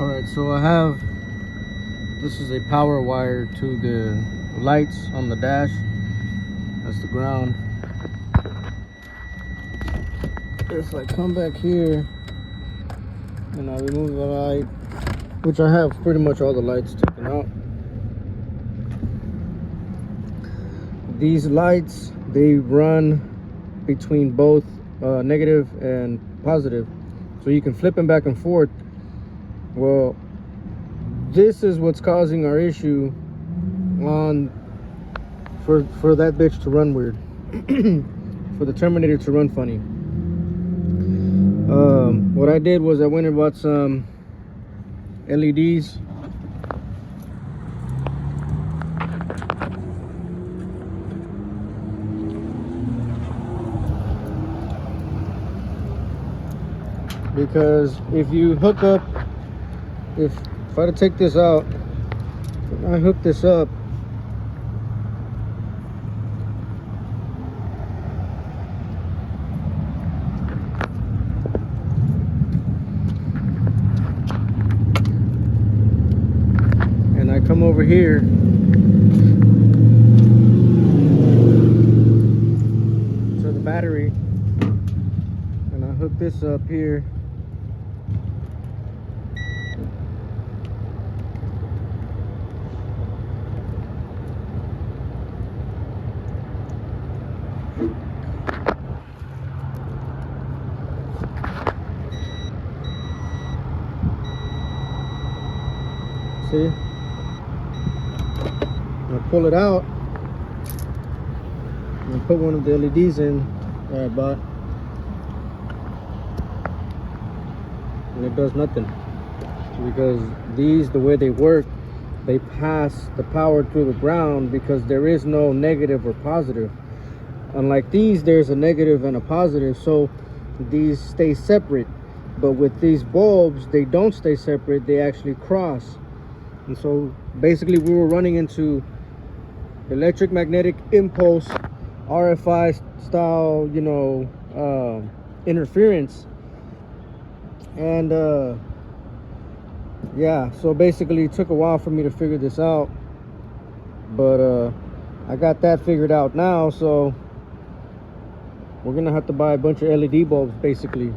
All right, so I have, this is a power wire to the lights on the dash. That's the ground. If I come back here and I remove the light, which I have pretty much all the lights taken out. These lights, they run between both negative and positive, so you can flip them back and forth. Well, this is what's causing our issue on for that bitch to run weird. For the Terminator to run funny. What I did was I went and bought some LEDs. Because if you hook up, if I were to take this out, I hook this up, and I come over here to the battery and I hook this up here, see, I pull it out and put one of the LEDs in that I bought, and it does nothing, because these, the way they work, they pass the power through the ground because there is no negative or positive. Unlike these, there's a negative and a positive, so these stay separate. But with these bulbs, they don't stay separate, they actually cross. And so basically we were running into electric magnetic impulse, RFI style, you know, interference. And yeah, so basically it took a while for me to figure this out, but I got that figured out now, so we're gonna have to buy a bunch of LED bulbs basically.